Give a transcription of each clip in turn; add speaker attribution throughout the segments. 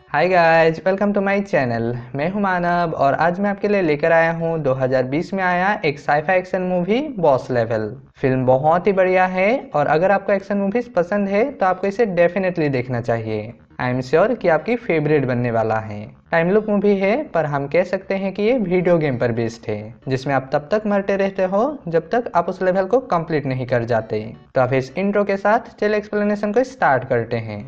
Speaker 1: Hi guys, welcome to my channel. मैं हूं मानव और आज मैं आपके लिए लेकर आया हूं 2020 में आया एक sci fi action movie boss level. Film बहुत ही बढ़िया है और अगर आपको एक्शन मूवीज पसंद है तो आपको इसे डेफिनेटली देखना चाहिए। आई एम श्योर कि आपकी फेवरेट बनने वाला है। टाइम लूप मूवी है पर हम कह सकते हैं कि ये वीडियो गेम पर बेस्ड है, जिसमें आप तब तक मरते रहते हो जब तक आप उस लेवल को कंप्लीट नहीं कर जाते। तो अब इस इंट्रो के साथ चलिए एक्सप्लेनेशन को स्टार्ट करते हैं।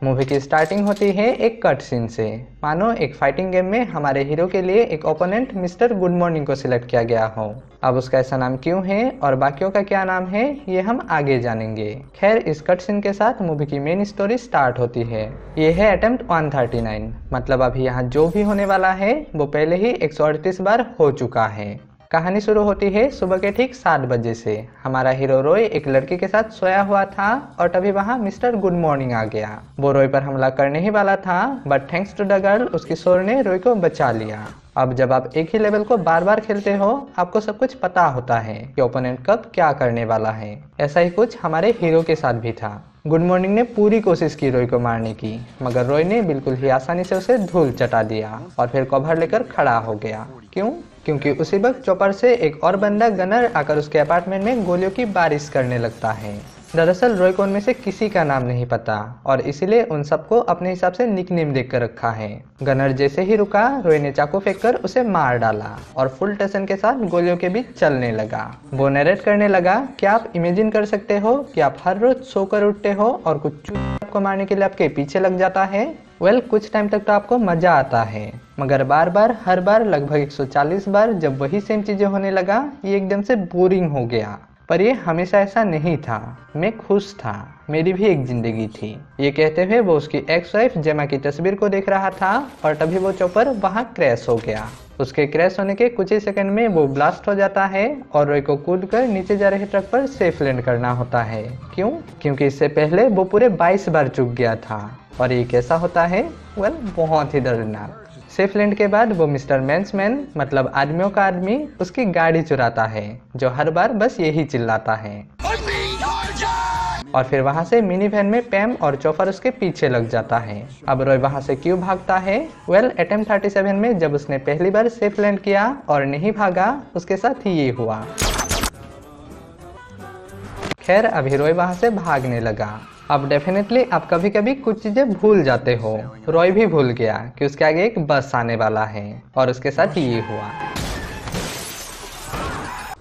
Speaker 1: मूवी की स्टार्टिंग होती है एक कट सीन से। मानो एक फाइटिंग गेम में हमारे हीरो के लिए एक ओपोनेंट मिस्टर गुड मॉर्निंग को सिलेक्ट किया गया हो। अब उसका ऐसा नाम क्यों है और बाकियों का क्या नाम है ये हम आगे जानेंगे। खैर, इस कट सीन के साथ मूवी की मेन स्टोरी स्टार्ट होती है। ये है अटेम्प्ट 139, मतलब अभी यहाँ जो भी होने वाला है वो पहले ही 138 बार हो चुका है। कहानी शुरू होती है सुबह के ठीक 7 बजे से। हमारा हीरो रॉय एक लड़की के साथ सोया हुआ था और तभी वहाँ मिस्टर गुड मॉर्निंग आ गया। वो रॉय पर हमला करने ही वाला था, but thanks to the girl उसकी शोर ने रॉय को बचा लिया। अब जब आप एक ही लेवल को बार बार खेलते हो आपको सब कुछ पता होता है कि ओपोनेंट कब क्या करने वाला है। ऐसा ही कुछ हमारे हीरो के साथ भी था। गुड मॉर्निंग ने पूरी कोशिश की रॉय को मारने की, मगर रॉय ने बिल्कुल ही आसानी से उसे धूल चटा दिया और फिर कवर लेकर खड़ा हो गया। क्यों? क्योंकि उसी वक्त चॉपर से एक और बंदा गनर आकर उसके अपार्टमेंट में गोलियों की बारिश करने लगता है। दरअसल रॉय को उनमें से किसी का नाम नहीं पता और इसीलिए उन सबको अपने हिसाब से निकनेम देकर रखा है। गनर जैसे ही रुका, रॉय ने चाकू फेंककर उसे मार डाला और फुल टेंशन के साथ गोलियों के बीच चलने लगा। वो नरेट करने लगा कि आप इमेजिन कर सकते हो कि आप हर रोज सोकर उठते हो और कुछ चूहे आपको मारने के लिए आपके पीछे लग जाता है। कुछ टाइम तक तो आपको मजा आता है, मगर बार बार हर बार लगभग 140 बार जब वही सेम चीजें होने लगा ये एकदम से बोरिंग हो गया। पर ये हमेशा ऐसा नहीं था। मैं खुश था, मेरी भी एक जिंदगी थी। ये कहते हुए वो उसकी एक्स वाइफ जेमा की तस्वीर को देख रहा था और तभी वो चॉपर वहां क्रैश हो गया। उसके क्रैश होने के कुछ ही सेकंड में वो ब्लास्ट हो जाता है और रॉय को कूदकर नीचे जा रहे ट्रक पर सेफ लैंड करना होता है। क्यों? क्योंकि इससे पहले वो पूरे 22 बार चूक गया था। और ये कैसा होता है? बहुत ही दर्दनाक। सेफ लैंड के बाद वो मिस्टर मैन्समैन, मतलब आदमियों का आदमी, उसकी गाड़ी चुराता है, जो हर बार बस यही चिल्लाता है। और फिर वहां से मिनी वैन में पैम और चॉपर उसके पीछे लग जाता है। अब रॉय वहां से क्यों भागता है? अटेम्प्ट 37 में जब उसने पहली बार सेफ लैंड किया और नहीं भागा, उसके साथ ही ये हुआ। खैर, अभी रॉय वहां से भागने लगा। अब डेफिनेटली आप कभी कभी कुछ चीजें भूल जाते हो। रॉय भी भूल गया कि उसके आगे एक बस आने वाला है और उसके साथ ये हुआ।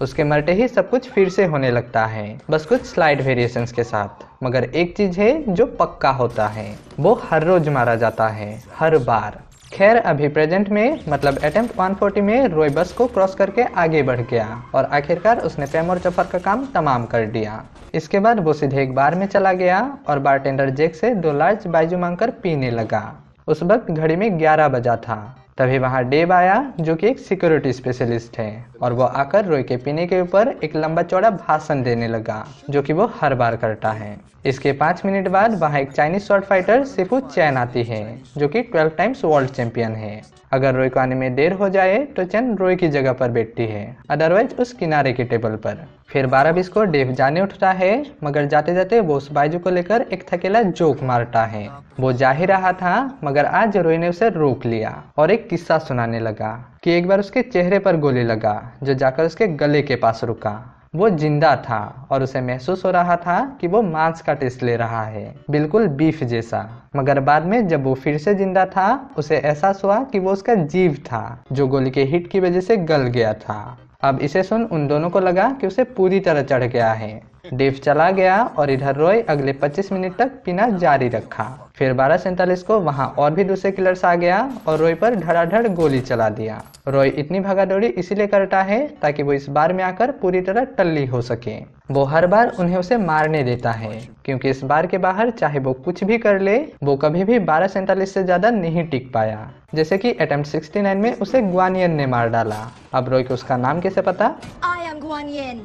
Speaker 1: उसके मरते ही सब कुछ फिर से होने लगता है, बस कुछ स्लाइड वेरिएशंस के साथ। मगर एक चीज है जो पक्का होता है, वो हर रोज मारा जाता है, हर बार। खैर, अभी प्रेजेंट में मतलब अटेम्प्ट 140 में रॉय बस को क्रॉस करके आगे बढ़ गया और आखिरकार उसने पैम और चॉपर का काम तमाम कर दिया। इसके बाद वो सीधे एक बार में चला गया और बारटेंडर जैक से 2 लार्ज बाइजू मांगकर पीने लगा। उस वक्त घड़ी में 11 बजा था। तभी वहां डेव आया, जो कि एक सिक्योरिटी स्पेशलिस्ट है, और वो आकर रॉय के पीने के ऊपर एक लंबा चौड़ा भाषण देने लगा, जो कि वो हर बार करता है। इसके 5 मिनट बाद वहां एक चाइनीज शॉर्ट फाइटर सिफू चैन आती है, जो कि 12 टाइम्स वर्ल्ड चैंपियन है। अगर रॉय को आने में देर हो जाए तो चैन रॉय की जगह पर बैठती है, अदरवाइज उस किनारे की टेबल पर। फिर 12:20 को डेव जाने उठता है, मगर जाते जाते वो उस बाइजू को लेकर एक थकेला जोक मारता है। वो जा ही रहा था, मगर आज रॉय ने उसे रोक लिया और एक किस्सा सुनाने लगा कि एक बार उसके चेहरे पर गोली लगा, जो जाकर उसके गले के पास रुका। वो जिंदा था और उसे महसूस हो रहा था कि वो मांस का टेस्ट ले रहा है, बिल्कुल बीफ जैसा। मगर बाद में जब वो फिर से जिंदा था, उसे एहसास हुआ कि वो उसका जीव था, जो गोली के हिट की वजह से गल गया था। अब इसे सुन उन दोनों को लगा कि उसे पूरी तरह चढ़ गया है। डेव चला गया और इधर रॉय अगले 25 मिनट तक पीना जारी रखा। फिर 12:47 को वहां और भी दूसरे किलर्स आ गया और रॉय पर धड़ाधड़ गोली चला दिया। रॉय इतनी भागा दौड़ी इसीलिए करता है ताकि वो इस बार में आकर पूरी तरह टल्ली हो सके। वो हर बार उन्हें उसे मारने देता है, क्योंकि इस बार के बाहर चाहे वो कुछ भी कर ले, वो कभी भी 12:47 से ज्यादा नहीं टिक पाया। जैसे कि अटेम्प्ट 69 में उसे ग्वानियन ने मार डाला। अब रॉय को उसका नाम कैसे पता?
Speaker 2: I am Guan Yin,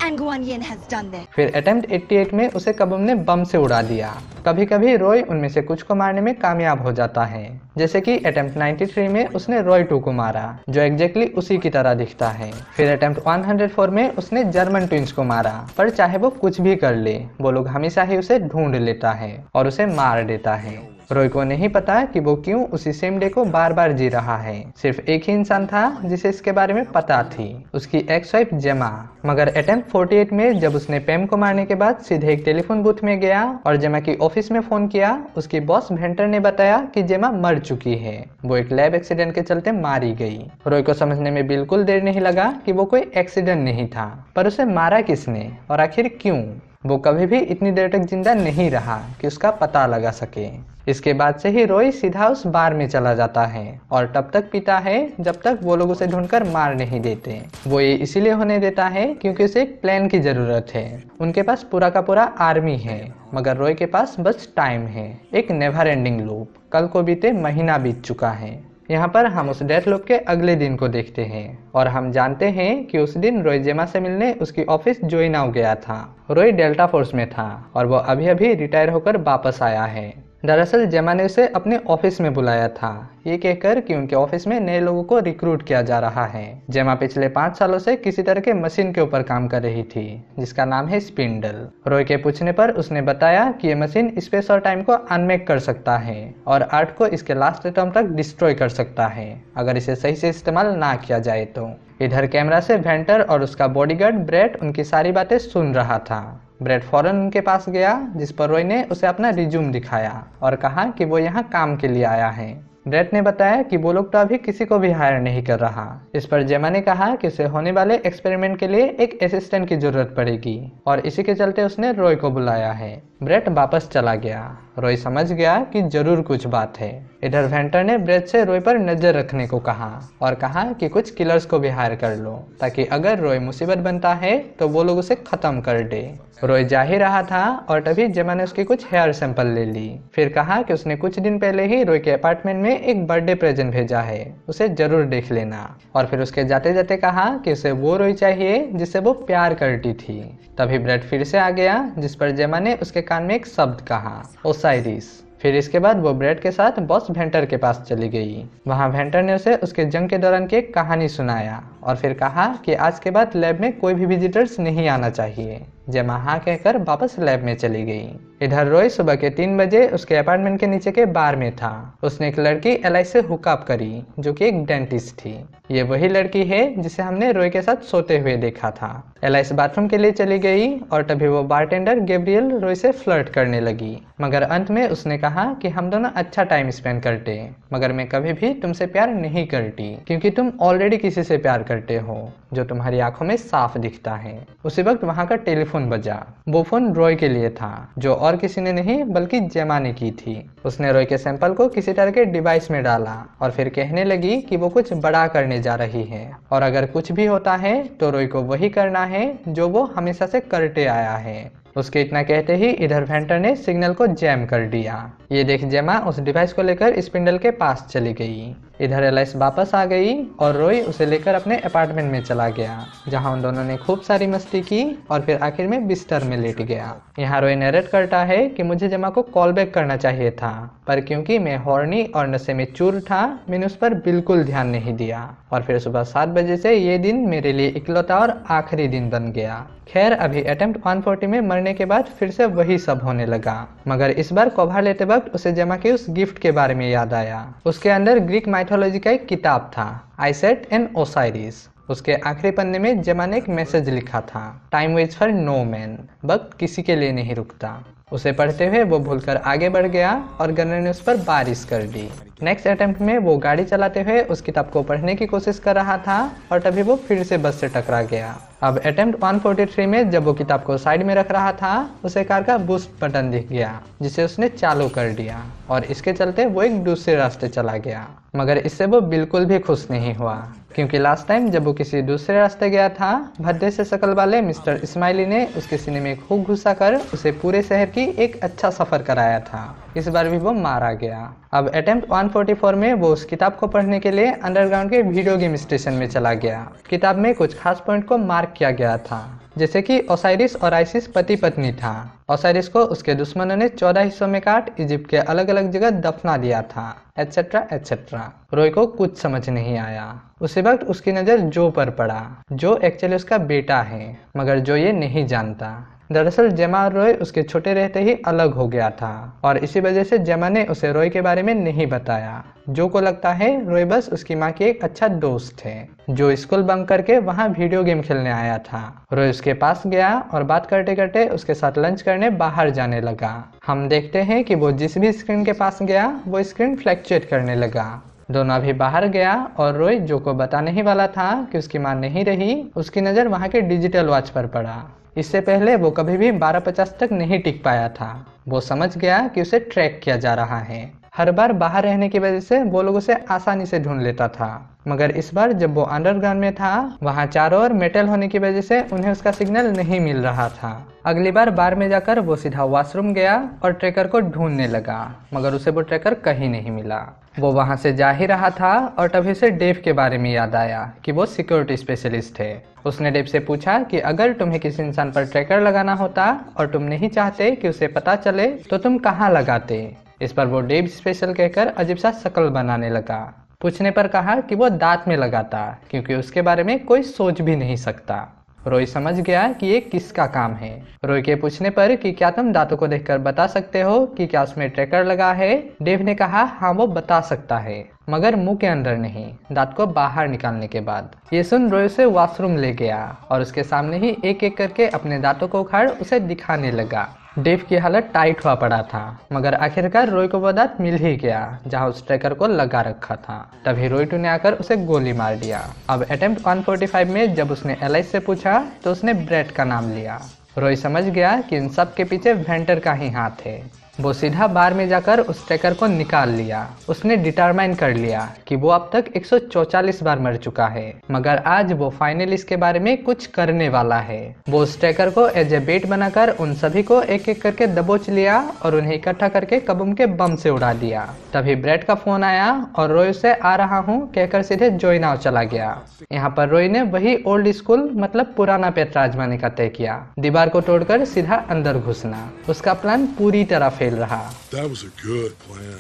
Speaker 2: and Guan Yin has done this.
Speaker 1: फिर अटेम्प्ट 88 में उसे कबम ने बम से उड़ा दिया। कभी कभी रॉय उनमें से कुछ को मारने में कामयाब हो जाता है, जैसे कि अटेम्प्ट 93 में उसने रॉय 2 को मारा जो एग्जैक्टली उसी की तरह दिखता है। फिर अटेम्प्ट 104 में उसने जर्मन ट्विंस को मारा, पर चाहे वो कुछ भी कर ले वो लोग हमेशा ही उसे ढूंढ लेता है और उसे मार देता है। रॉय को नहीं पता कि वो क्यों उसी सेम डे को बार बार जी रहा है। सिर्फ एक ही इंसान था जिसे इसके बारे में पता थी, उसकी एक्स वाइफ जेमा। मगर अटेम्प्ट 48 में जब उसने पैम को मारने के बाद सीधे एक टेलीफोन बूथ में गया और जेमा की ऑफिस में फोन किया, उसकी बॉस वेंटर ने बताया कि जेमा मर चुकी है, वो एक लैब एक्सीडेंट के चलते मारी गई। रॉय को समझने में बिल्कुल देर नहीं लगा कि वो कोई एक्सीडेंट नहीं था, पर उसे मारा किसने और आखिर क्यों। वो कभी भी इतनी देर तक जिंदा नहीं रहा कि उसका पता लगा सके। इसके बाद से ही रॉय सीधा उस बार में चला जाता है और तब तक पीता है जब तक वो लोग उसे ढूंढकर मार नहीं देते। वो ये इसीलिए होने देता है क्योंकि उसे एक प्लान की जरूरत है। उनके पास पूरा का पूरा आर्मी है, मगर रॉय के पास बस टाइम है, एक नेवर एंडिंग लूप। कल को बीते महीना बीत चुका है। यहाँ पर हम उस डेथ लूप के अगले दिन को देखते हैं और हम जानते हैं कि उस दिन रॉय जेमा से मिलने उसकी ऑफिस जोइनाओ गया था। रॉय डेल्टा फोर्स में था और वो अभी अभी रिटायर होकर वापस आया है। दरअसल जेमा ने उसे अपने ऑफिस में बुलाया था, ये कहकर कि उनके ऑफिस में नए लोगों को रिक्रूट किया जा रहा है। जेमा पिछले 5 सालों से किसी तरह के मशीन के ऊपर काम कर रही थी जिसका नाम है स्पिंडल। रॉय के पूछने पर उसने बताया कि ये मशीन स्पेस और टाइम को अनमेक कर सकता है और अर्थ को इसके लास्ट एटम तक डिस्ट्रॉय कर सकता है अगर इसे सही से इस्तेमाल ना किया जाए तो। इधर कैमरा से वेंटर और उसका बॉडीगार्ड ब्रेट उनकी सारी बातें सुन रहा था। ब्रेट फौरन उनके पास गया, जिस पर रॉय ने उसे अपना रिज्यूम दिखाया और कहा कि वो यहाँ काम के लिए आया है। ब्रेट ने बताया कि वो लोग तो अभी किसी को भी हायर नहीं कर रहा। इस पर जेमा ने कहा कि उसे होने वाले एक्सपेरिमेंट के लिए एक असिस्टेंट की जरूरत पड़ेगी और इसी के चलते उसने रॉय को बुलाया है। ब्रेट वापस चला गया। रॉय समझ गया कि जरूर कुछ बात है। इधर वेंटर ने ब्रेट से रॉय पर नजर रखने को कहा और कहा कि कुछ किलर्स को भी हायर कर लो ताकि अगर रॉय मुसीबत बनता है तो वो लोग उसे खत्म कर दे। रॉय जा ही रहा था और तभी जेमा ने उसकी कुछ हेयर सैंपल ले ली। फिर कहा कि उसने कुछ दिन पहले ही रॉय के अपार्टमेंट में एक बर्थडे प्रेजेंट भेजा है, उसे जरूर देख लेना। और फिर उसके जाते जाते कहा कि उसे वो रॉय चाहिए जिससे वो प्यार करती थी। तभी ब्रेट फिर से आ गया, जिस पर जेमा ने उसके कान में एक शब्द कहा, ओसाइरिस। फिर इसके बाद वो ब्रेट के साथ बॉस वेंटर के पास चली गई। वहाँ वेंटर ने उसे उसके जंग के दौरान की एक कहानी सुनाया और फिर कहा कि आज के बाद लैब में कोई भी विजिटर्स नहीं आना चाहिए। जेमा हाँ कहकर वापस लैब में चली गई। इधर रॉय सुबह के 3 बजे उसके अपार्टमेंट के नीचे के बार में था। उसने एक लड़की एलाई से हुकअप करी जो कि एक डेंटिस्ट थी। ये वही लड़की है जिसे हमने रॉय के साथ सोते हुए देखा था। एलाई से बाथरूम के लिए चली गई और तभी वो बारटेंडर गैब्रियल रॉय से फ्लर्ट करने लगी, मगर अंत में उसने कहा कि हम दोनों अच्छा टाइम स्पेंड करते, मगर मैं कभी भी तुमसे प्यार नहीं करती क्योंकि तुम ऑलरेडी किसी से प्यार करते हो जो तुम्हारी आंखों में साफ दिखता है। उसी वक्त वहाँ का टेलीफोन बजा। वो फोन रॉय के लिए था जो और किसी ने नहीं बल्कि जेमा ने की थी। उसने रॉय के सैंपल को किसी तरह के डिवाइस में डाला और फिर कहने लगी कि वो कुछ बड़ा करने जा रही है और अगर कुछ भी होता है तो रॉय को वही करना है जो वो हमेशा से करते आया है। उसके इतना कहते ही इधर वेंटर ने सिग्नल को जैम कर दिया। ये देख जेमा उस डिवाइस को लेकर स्पिंडल के पास चली गई। इधर एलाइस वापस आ गई और रॉय उसे लेकर अपने अपार्टमेंट में चला गया, जहां उन दोनों ने खूब सारी मस्ती की और फिर आखिर में बिस्तर में लेट गया। यहाँ रॉय नरेट करता है कि मुझे जेमा को कॉल बैक करना चाहिए था, पर क्योंकि मैं हॉर्नी और नशे में चूर था मैंने उस पर बिल्कुल ध्यान नहीं दिया और फिर सुबह 7 बजे से ये दिन मेरे लिए इकलौता और आखिरी दिन बन गया। खैर अभी अटेम्प्ट 140 में मरने के बाद फिर से वही सब होने लगा, मगर इस बार कवर लेते वक्त उसे जेमा के उस गिफ्ट के बारे में याद आया। उसके अंदर ग्रीक माइथोलॉजी का एक किताब था, आइसेट एंड ओसाइरिस। उसके आखिरी पन्ने में जेमा ने एक मैसेज लिखा था, time waits for no man, वक्त किसी के लिए नहीं रुकता। उसे पढ़ते हुए वो भूलकर आगे बढ़ गया और गनर ने उस पर बारिश कर दी। नेक्स्ट अटेम्प्ट में वो गाड़ी चलाते हुए उस किताब को पढ़ने की कोशिश कर रहा था और तभी वो फिर से बस से टकरा गया। अब अटेम्प्ट 143 में जब वो किताब को साइड में रख रहा था उसे कार का बूस्ट बटन दिख गया जिसे उसने चालू कर दिया और इसके चलते वो एक दूसरे रास्ते चला गया। मगर इससे वो बिल्कुल भी खुश नहीं हुआ क्योंकि लास्ट टाइम जब वो किसी दूसरे रास्ते गया था भद्दे से शकल वाले मिस्टर इस्माइली ने उसके सीने में खूब घुसा कर उसे पूरे शहर की एक अच्छा सफर कराया था। इस बार भी वो मारा गया। अब अटेम्प्ट 144 में वो उस किताब को पढ़ने के लिए अंडरग्राउंड के वीडियो गेम स्टेशन में चला गया। किताब में कुछ खास पॉइंट को मार्क किया गया था जैसे कि ओसाइरिस और आइसिस पति पत्नी था। ओसाइरिस को उसके दुश्मनों ने 14 हिस्सों में काट इजिप्ट के अलग अलग जगह दफना दिया था, एटसेट्रा एटसेट्रा। रॉय को कुछ समझ नहीं आया। उसी वक्त उसकी नज़र जो पर पड़ा, जो एक्चुअली उसका बेटा है, मगर जो ये नहीं जानता। दरअसल जेमा और रॉय उसके छोटे रहते ही अलग हो गया था और इसी वजह से जेमा ने उसे रॉय के बारे में नहीं बताया। जो को लगता है रॉय बस उसकी माँ की एक अच्छा दोस्त है जो स्कूल बंक करके वहाँ वीडियो गेम खेलने आया था। रॉय उसके पास गया और बात करते करते उसके साथ लंच करने बाहर जाने लगा। हम देखते हैं कि वो जिस भी स्क्रीन के पास गया वो स्क्रीन फ्लैक्चुएट करने लगा। दोनों अभी बाहर गया और रॉय जो को बताने ही वाला था कि उसकी माँ नहीं रही, उसकी नज़र वहाँ के डिजिटल वॉच पर पड़ा। इससे पहले वो कभी भी 12:50 तक नहीं टिक पाया था। वो समझ गया कि उसे ट्रैक किया जा रहा है। हर बार बाहर रहने की वजह से वो लोग उसे आसानी से ढूंढ लेता था, मगर इस बार जब वो अंडरग्राउंड में था वहाँ चारों ओर मेटल होने की वजह से उन्हें उसका सिग्नल नहीं मिल रहा था। अगली बार बार में जाकर वो सीधा वॉशरूम गया और ट्रैकर को ढूंढने लगा, मगर उसे वो ट्रैकर कहीं नहीं मिला। वो वहाँ से जा ही रहा था और तभी उसे डेव के बारे में याद आया कि वो सिक्योरिटी स्पेशलिस्ट है। उसने डेव से पूछा कि अगर तुम्हें किसी इंसान पर ट्रैकर लगाना होता और तुम नहीं चाहते कि उसे पता चले तो तुम कहाँ लगाते। इस पर वो डेव स्पेशल कहकर अजीब सा शक्ल बनाने लगा। पूछने पर कहा कि वो दांत में लगाता क्योंकि उसके बारे में कोई सोच भी नहीं सकता। रॉय समझ गया कि ये किसका काम है। रॉय के पूछने पर कि क्या तुम दांतों को देखकर बता सकते हो कि क्या उसमें ट्रैकर लगा है, डेव ने कहा हाँ वो बता सकता है, मगर मुंह के अंदर नहीं, दांत को बाहर निकालने के बाद। ये सुन रॉय उसे वॉशरूम ले गया और उसके सामने ही एक एक करके अपने दांतों को उखाड़ उसे दिखाने लगा। डेव की हालत टाइट हुआ पड़ा था, मगर आखिरकार रॉय को वो दांत मिल ही गया जहां उस ट्रैकर को लगा रखा था। तभी रॉय टू ने आकर उसे गोली मार दिया। अब अटेम्प्ट 145 में जब उसने एलाइस से पूछा तो उसने ब्रेट का नाम लिया। रॉय समझ गया कि इन सब के पीछे वेंटर का ही हाथ है। वो सीधा बार में जाकर उस ट्रैकर को निकाल लिया। उसने डिटरमाइन कर लिया कि वो अब तक 144 बार मर चुका है, मगर आज वो फाइनली इसके बारे में कुछ करने वाला है। वो उस ट्रैकर को एज ए बेट बनाकर उन सभी को एक एक करके दबोच लिया और उन्हें इकट्ठा करके कबूम के बम से उड़ा दिया। तभी ब्रेट का फोन आया और रॉय उसे आ रहा हूँ कहकर सीधे जोइनाव चला गया। यहाँ पर रॉय ने वही ओल्ड स्कूल मतलब पुराना पेट आजमाने का तय किया, दीवार को तोड़कर सीधा अंदर घुसना। उसका प्लान पूरी तरह फेल रहा।
Speaker 2: That was a good plan.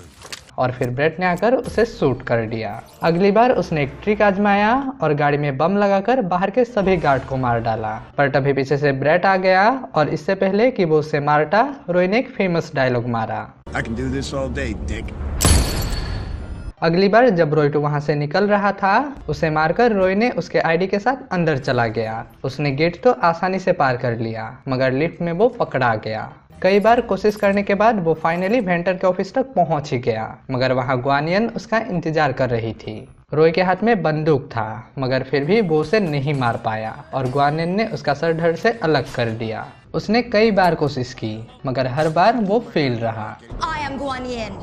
Speaker 1: और फिर ब्रेट ने आकर उसे शूट कर दिया। अगली बार उसने एक ट्रिक आजमाया और गाड़ी में बम लगाकर बाहर के सभी गार्ड को मार डाला, पर तभी पीछे से ब्रेट आ गया और इससे पहले कि वो उसे मारता, रॉय ने एक फेमस डायलॉग मारा।
Speaker 2: I can do this all day, Dick.
Speaker 1: अगली बार जब रॉय टू वहां से निकल रहा था, उसे मारकर रॉय ने उसके आईडी के साथ अंदर चला गया। उसने गेट तो आसानी से पार कर लिया, मगर लिफ्ट में वो पकड़ा गया। कई बार कोशिश करने के बाद वो फाइनली वेंटर के ऑफिस तक पहुंच ही गया, मगर वहां ग्वानियन उसका इंतजार कर रही थी। रॉय के हाथ में बंदूक था, मगर फिर भी वो उसे नहीं मार पाया और ग्वानियन ने उसका सर धड़ से अलग कर दिया। उसने कई बार कोशिश की, मगर हर बार वो फेल रहा।
Speaker 3: I am Guan Yin,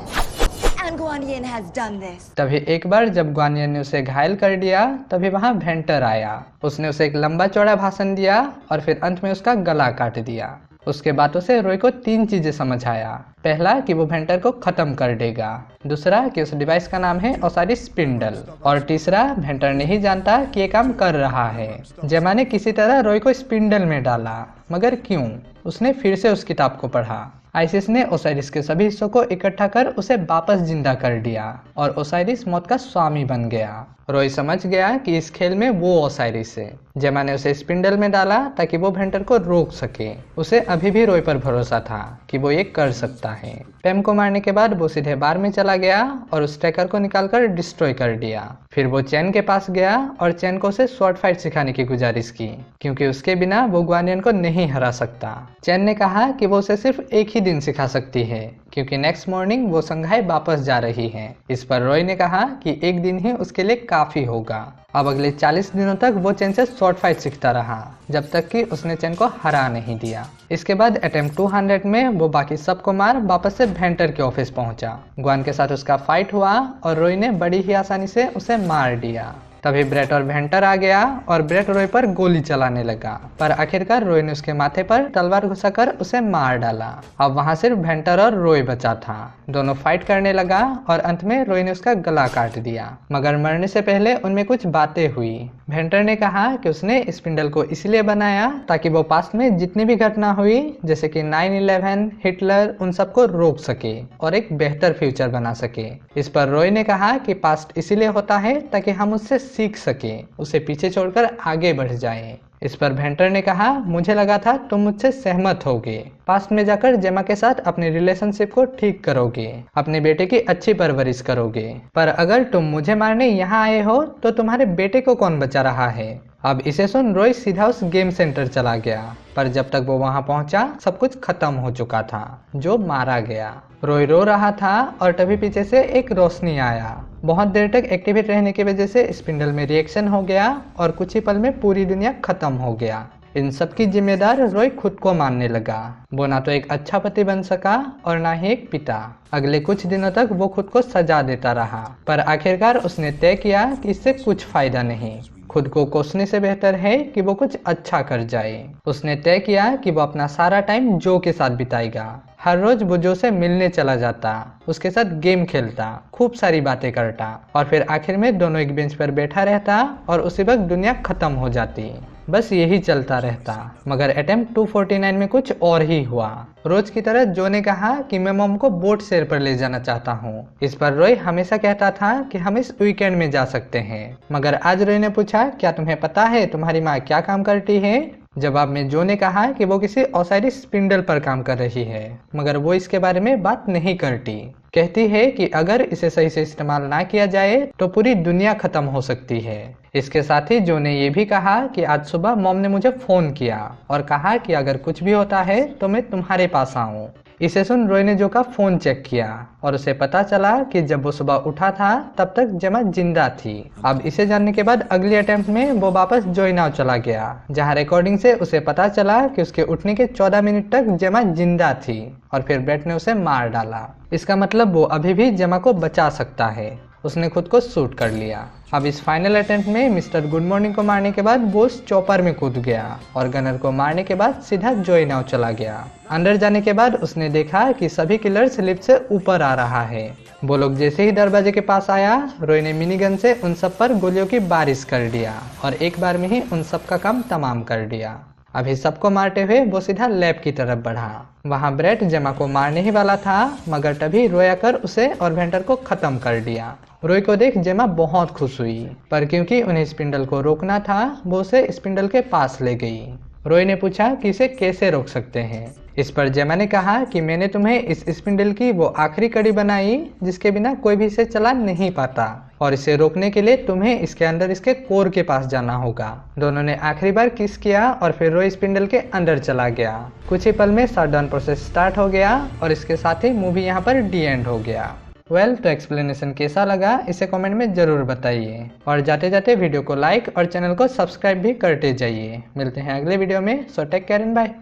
Speaker 3: and Guan Yin has done this.
Speaker 1: तभी एक बार जब ग्वानियन ने उसे घायल कर दिया, तभी वहां वेंटर आया। उसने उसे एक लंबा चौड़ा भाषण दिया और फिर अंत में उसका गला काट दिया। उसके बातों से रॉय को 3 चीजें समझ आया। पहला कि वो वेंटर को खत्म कर देगा, दूसरा कि उस डिवाइस का नाम है ओसाइरिस स्पिंडल, और तीसरा वेंटर नहीं जानता कि ये काम कर रहा है। जेमा ने किसी तरह रॉय को स्पिंडल में डाला, मगर क्यों? उसने फिर से उस किताब को पढ़ा। आइसिस ने ओसाइरिस के सभी हिस्सों को इकट्ठा कर उसे वापस जिंदा कर दिया और ओसाइरिस मौत का स्वामी बन गया। रॉय समझ गया कि इस खेल में वो ओसाइरिस है। जेमा ने उसे स्पिंडल में डाला ताकि वो वेंटर को रोक सके। उसे अभी भी रॉय पर भरोसा था कि वो ये कर सकता है। पैम को मारने के बाद वो सीधे बार में चला गया और उस ट्रैकर को निकालकर डिस्ट्रॉय कर दिया। फिर वो चैन के पास गया और चैन को उसे शॉर्ट फाइट सिखाने की गुजारिश की, क्योंकि उसके बिना वो ग्वानियन को नहीं हरा सकता। चैन ने कहा कि वो उसे सिर्फ एक ही दिन सिखा सकती है, क्योंकि नेक्स्ट मॉर्निंग वो संघाई वापस जा रही है। इस पर रॉय ने कहा कि एक दिन ही उसके लिए काफी होगा। अब अगले 40 दिनों तक वो चैन से शॉर्ट फाइट सीखता रहा, जब तक कि उसने चैन को हरा नहीं दिया। इसके बाद अटेम्प्ट 200 में वो बाकी सबको मार वापस से वेंटर के ऑफिस पहुंचा। ग्वान के साथ उसका फाइट हुआ और रॉय ने बड़ी ही आसानी से उसे मार दिया। तभी ब्रेट और भेंटर आ गया और ब्रेट रोय पर गोली चलाने लगा, पर आखिरकार रोय ने उसके माथे पर तलवार घुसाकर उसे मार डाला। अब वहाँ सिर्फ भेंटर और रोय बचा था। दोनों फाइट करने लगा और अंत में रोय ने उसका गला काट दिया, मगर मरने से पहले उनमें कुछ बातें हुई। भेंटर ने कहा कि उसने स्पिंडल को इसलिए बनाया ताकि वो पास्ट में जितनी भी घटना हुई जैसे कि 9/11, हिटलर, उन सबको रोक सके और एक बेहतर फ्यूचर बना सके। इस पर रोय ने कहा कि पास्ट इसीलिए होता है ताकि हम उससे सीख सके, उसे पीछे छोड़कर आगे बढ़ जाएं। इस पर भेंटर ने कहा, मुझे लगा था तुम मुझसे सहमत होगे, पास्ट में जाकर जेमा के साथ अपनी रिलेशनशिप को ठीक करोगे, अपने बेटे की अच्छी परवरिश करोगे, पर अगर तुम मुझे मारने यहाँ आए हो तो तुम्हारे बेटे को कौन बचा रहा है। अब इसे सुन रोय सीधा उस गेम सेंटर चला गया, पर जब तक वो वहां पहुंचा सब कुछ खत्म हो चुका था, जो मारा गया। रोय रो रहा था और तभी पीछे से एक रोशनी आया। बहुत देर तक एक्टिवेट रहने की वजह से स्पिंडल में रिएक्शन हो गया और कुछ ही पल में पूरी दुनिया खत्म हो गया। इन सब की जिम्मेदार रोय खुद को मानने लगा। वो ना तो एक अच्छा पति बन सका और ना ही एक पिता। अगले कुछ दिनों तक वो खुद को सजा देता रहा, पर आखिरकार उसने तय किया कि इससे कुछ फायदा नहीं। खुद को कोसने से बेहतर है कि वो कुछ अच्छा कर जाए। उसने तय किया कि वो अपना सारा टाइम जो के साथ बिताएगा। हर रोज वो जो से मिलने चला जाता, उसके साथ गेम खेलता, खूब सारी बातें करता और फिर आखिर में दोनों एक बेंच पर बैठा रहता और उसी वक्त दुनिया खत्म हो जाती। बस यही चलता रहता, मगर अटेम्प्ट 249 में कुछ और ही हुआ। रोज की तरह जो ने कहा कि मैं मॉम को बोट सेर पर ले जाना चाहता हूँ। इस पर रोय हमेशा कहता था कि हम इस वीकेंड में जा सकते हैं, मगर आज रोय ने पूछा, क्या तुम्हें पता है तुम्हारी माँ क्या काम करती है। जवाब में जो ने कहा कि वो किसी ओसाइरिस स्पिंडल पर काम कर रही है, मगर वो इसके बारे में बात नहीं करती। कहती है कि अगर इसे सही से इस्तेमाल ना किया जाए तो पूरी दुनिया खत्म हो सकती है। इसके साथ ही जो ने ये भी कहा कि आज सुबह मॉम ने मुझे फोन किया और कहा कि अगर कुछ भी होता है तो मैं तुम्हारे पास आऊं। इसे सुन रोय ने जो का फोन चेक किया और उसे पता चला कि जब वो सुबह उठा था तब तक जेमा जिंदा थी। अब इसे जानने के बाद अगली अटेम्प्ट में वो वापस जोइनाव चला गया, जहां रिकॉर्डिंग से उसे पता चला कि उसके उठने के 14 मिनट तक जेमा जिंदा थी और फिर ब्रेट ने उसे मार डाला। इसका मतलब वो अभी भी जेमा को बचा सकता है। उसने खुद को शूट कर लिया। अब इस फाइनल अटेम्प्ट में मिस्टर गुड मॉर्निंग को मारने के बाद वो उस चॉपर में कूद गया और गनर को मारने के बाद सीधा जोइनाव चला गया। अंदर जाने के बाद उसने देखा कि सभी किलर्स लिफ्ट से ऊपर आ रहा है। वो लोग जैसे ही दरवाजे के पास आया, रोय ने मिनीगन से उन सब पर गोलियों की बारिश कर दिया और एक बार में ही उन सब का काम तमाम कर दिया। अभी सबको मारते हुए वो सीधा लैब की तरफ बढ़ा। वहाँ ब्रेट जेमा को मारने ही वाला था, मगर तभी रोय आकर उसे और भेंटर को खत्म कर दिया। रोय को देख जेमा बहुत खुश हुई, पर क्योंकि उन्हें स्पिंडल को रोकना था वो उसे स्पिंडल के पास ले गई। रोय ने पूछा कि इसे कैसे रोक सकते हैं। इस पर जेमा ने कहा कि मैंने तुम्हें इस स्पिंडल की वो आखिरी कड़ी बनाई जिसके बिना कोई भी इसे चला नहीं पाता, और इसे रोकने के लिए तुम्हें इसके अंदर इसके कोर के पास जाना होगा। दोनों ने आखिरी बार किस किया और फिर रोय स्पिंडल के अंदर चला गया। कुछ ही पल में शटडाउन प्रोसेस स्टार्ट हो गया और इसके साथ ही मूवी यहाँ पर डी एंड हो गया। तो एक्सप्लेनेशन कैसा लगा इसे कमेंट में ज़रूर बताइए, और जाते जाते वीडियो को लाइक और चैनल को सब्सक्राइब भी करते जाइए। मिलते हैं अगले वीडियो में। So take care and bye.